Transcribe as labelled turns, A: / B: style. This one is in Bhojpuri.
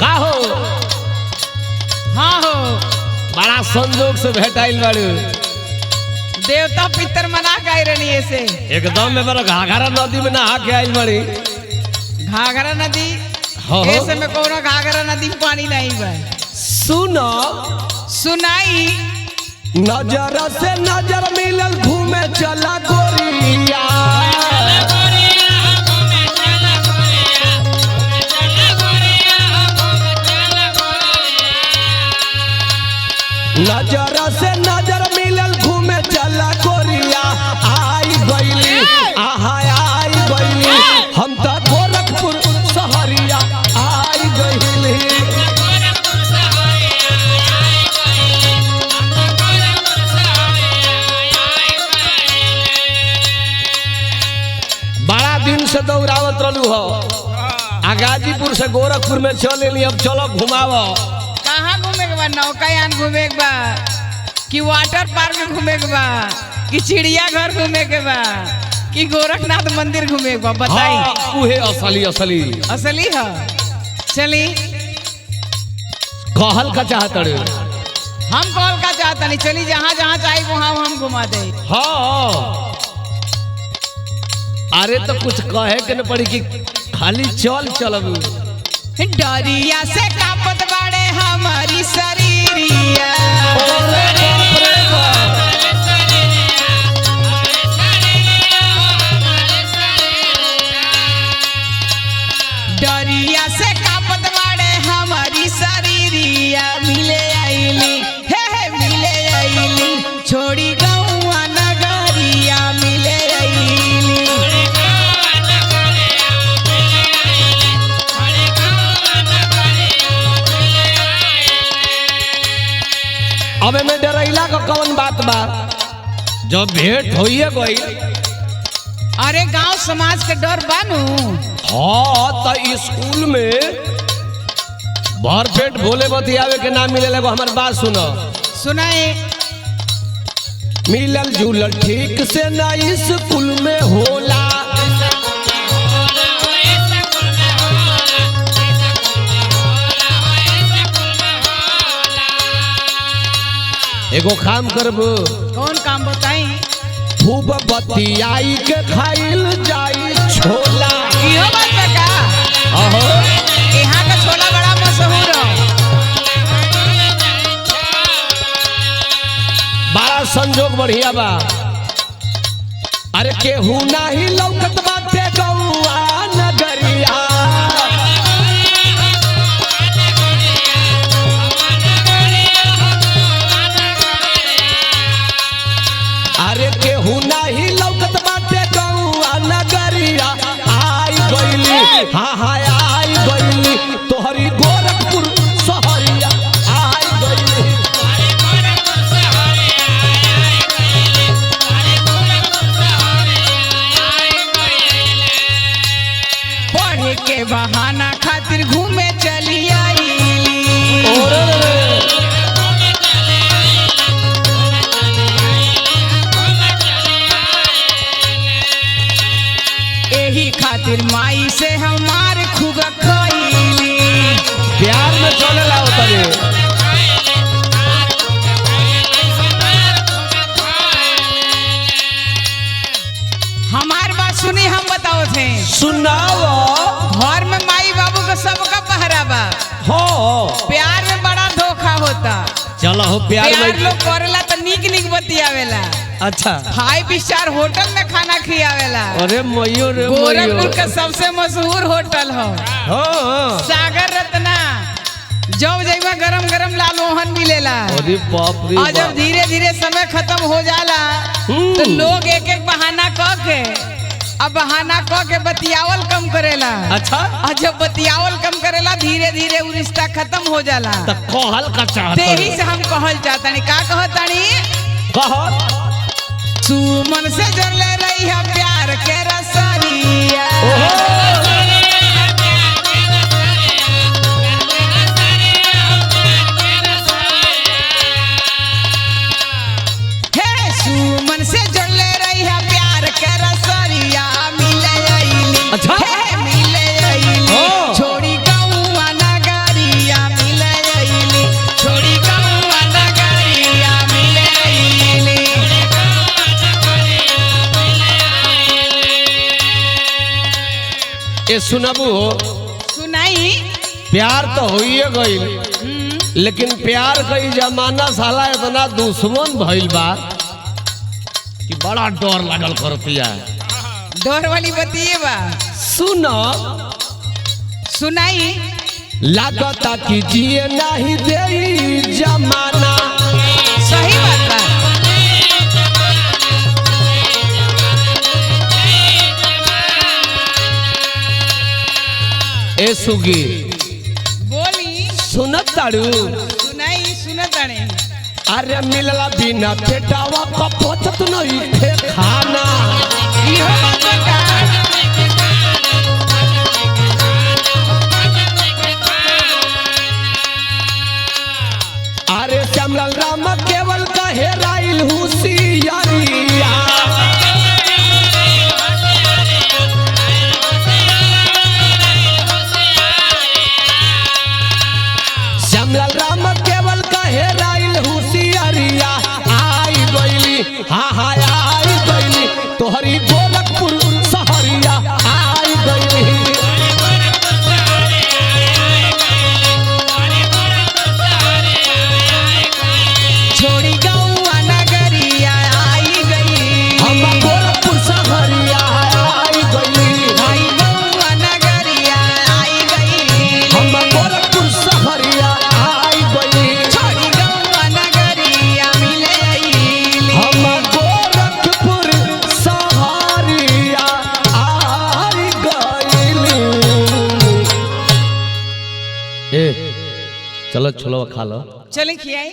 A: का हो?
B: हाँ हो
A: बड़ा संजोग से भेटाइल बाड़ू।
B: देवता पितर मना गए रही ऐसे
A: एकदम में बड़ा घाघरा नदी में नहा के आइल बाड़ी।
B: घाघरा नदी
A: हाँ।
B: ऐसे में कोनो घाघरा नदी में पानी नहीं बा।
A: सुनो
B: सुनाई
A: नजर से नजर मिलल घूमे चला गोरिया। नजर से नजर मिलल घूमे चला गोरिया। आई गईली आहा आई गईली हम तो गोरखपुर शहरिया आई गईली। बड़ा दिन से दौड़ावत रहलू हो। आ गाजीपुर से गोरखपुर में चल एली, अब चलो घुमावो।
B: कहाँ घूमे के बा? नौकायान घूमे के बा कि वाटर पार्क घूमे के बा कि चिड़ियाघर घूमे के बा कि गोरखनाथ मंदिर घूमे के बा? बताई।
A: हाँ, उहे असली असली
B: असली है। चली
A: कहल का चाहत रे।
B: हम कॉल का चाहता नहीं, चली जहाँ जहाँ चाहिए वहाँ हम घुमा दे।
A: हाँ अरे तो कुछ कहे के न पड़ी कि खाली चल चलब।
B: डरिया से कापत बाड़े हमारी शरीरिया। डरिया से कापत बाड़े हमारी शरीरिया। मिले आईली हे मिले आईली छोड़ी गौआ नगरिया। मिले आईली
A: अब में डरैला का कौन बात बा? जब भेंट होइए गई।
B: अरे गांव समाज के डर बानू।
A: हाँ तो स्कूल में भर पेट भोले बतियावे के नाम मिले वो हमार बात सुनो।
B: सुनाए
A: मिलल जुलल ठीक से ना स्कूल में होला। एगो काम करबो।
B: कौन काम बताई?
A: खूब बतियाई के खाइल जाई छोला।
B: इहो बात बा का?
A: अहो
B: यहाँ का छोला बड़ा मशहूर है।
A: बड़ा संजोग बढ़िया बा। अरे केहू नाही लौकत बाटे गौआ नगरिया। अरे केहू नाही लौकत बाटे गौआ नगरिया। आई गईली हाँ हाँ आई गईली तोहरी गोरखपुर शहरिया आई गईली।
B: पढ़े के बहाना खातिर घूमे चली आई। यही खातिर माई से हमार खूब खइली।
A: प्यार में चले लाओ तरे।
B: हमार बात सुनी, हम बताओ थे।
A: सुनाओ।
B: घर में माई बाबू का सबका पहरा बा।
A: हो
B: प्यार में बड़ा धोखा होता।
A: चलो हो प्यार
B: प्यार
A: में।
B: लोग करेला तो निक निक बतियावेला।
A: अच्छा
B: 5 स्टार होटल में खाना खियावेला।
A: अरे मयो रे
B: गोरखपुर
A: मयो।
B: का सबसे मशहूर होटल हो
A: हाँ
B: सागर रत्ना। जब जइबा गरम गरम लाल मोहन मिलेला।
A: अरे बाप रे
B: और जब
A: बाप।
B: धीरे धीरे समय खत्म हो जाला तो लोग एक एक बहाना क के अब बहाना क के बतियावल कम करेला।
A: अच्छा
B: और जब बतियावल कम करेला धीरे धीरे वो रिश्ता खत्म हो जाला।
A: तो कहल का चाहत
B: तेही से हम कहल चाहतानी। का कहतानी?
A: कहल
B: सुमन से जरले रही है प्यार के रसरिया। हे सुमन से जरले रही है प्यार के रसरिया। मिले आईली
A: अच्छा।
B: हे मिले आईली
A: हाँ।
B: छोड़ी गौआ नगरिया।
A: ए सुनबू हो,
B: सुनाई।
A: प्यार तो होइए गईल, लेकिन प्यार कई जमाना साला इतना दुश्मन भइल बा कि बड़ा डर लागल करतिया।
B: डर वाली बतिए बा।
A: सुन
B: सुनाई।
A: लागता कि जिए नहीं दे जमाना।
B: सही बात बा।
A: ए सुगी
B: बोली।
A: सुनत ताड़ू।
B: सुनाई सुनत ताड़े।
A: अरे मिलला बिना पेटावा का पचत नहीं थे खाना।
B: इहो बात बा।
A: अरे श्यामलाल राम केवल का हेराइल हुसियारिया। श्यामलाल राम केवल का हेराइल हुसियारिया। आई गईली हाँ हाँ आई गईली तोहरी गोरखपुर सहरिया। आई गईली
B: छोड़ी गौआ नगरिया आई गई।
A: हम गोरखपुर सहरिया। आई गईली
B: आई गौआ नगरिया आई गई।
A: हम गोरखपुर सहरिया। आई गईली
B: छोड़ी गौआ नगरिया मिले आई।
A: हम गोरखपुर सहरिया। आई गईली। ए चलो छोलो खा लो।
B: चले खियाई।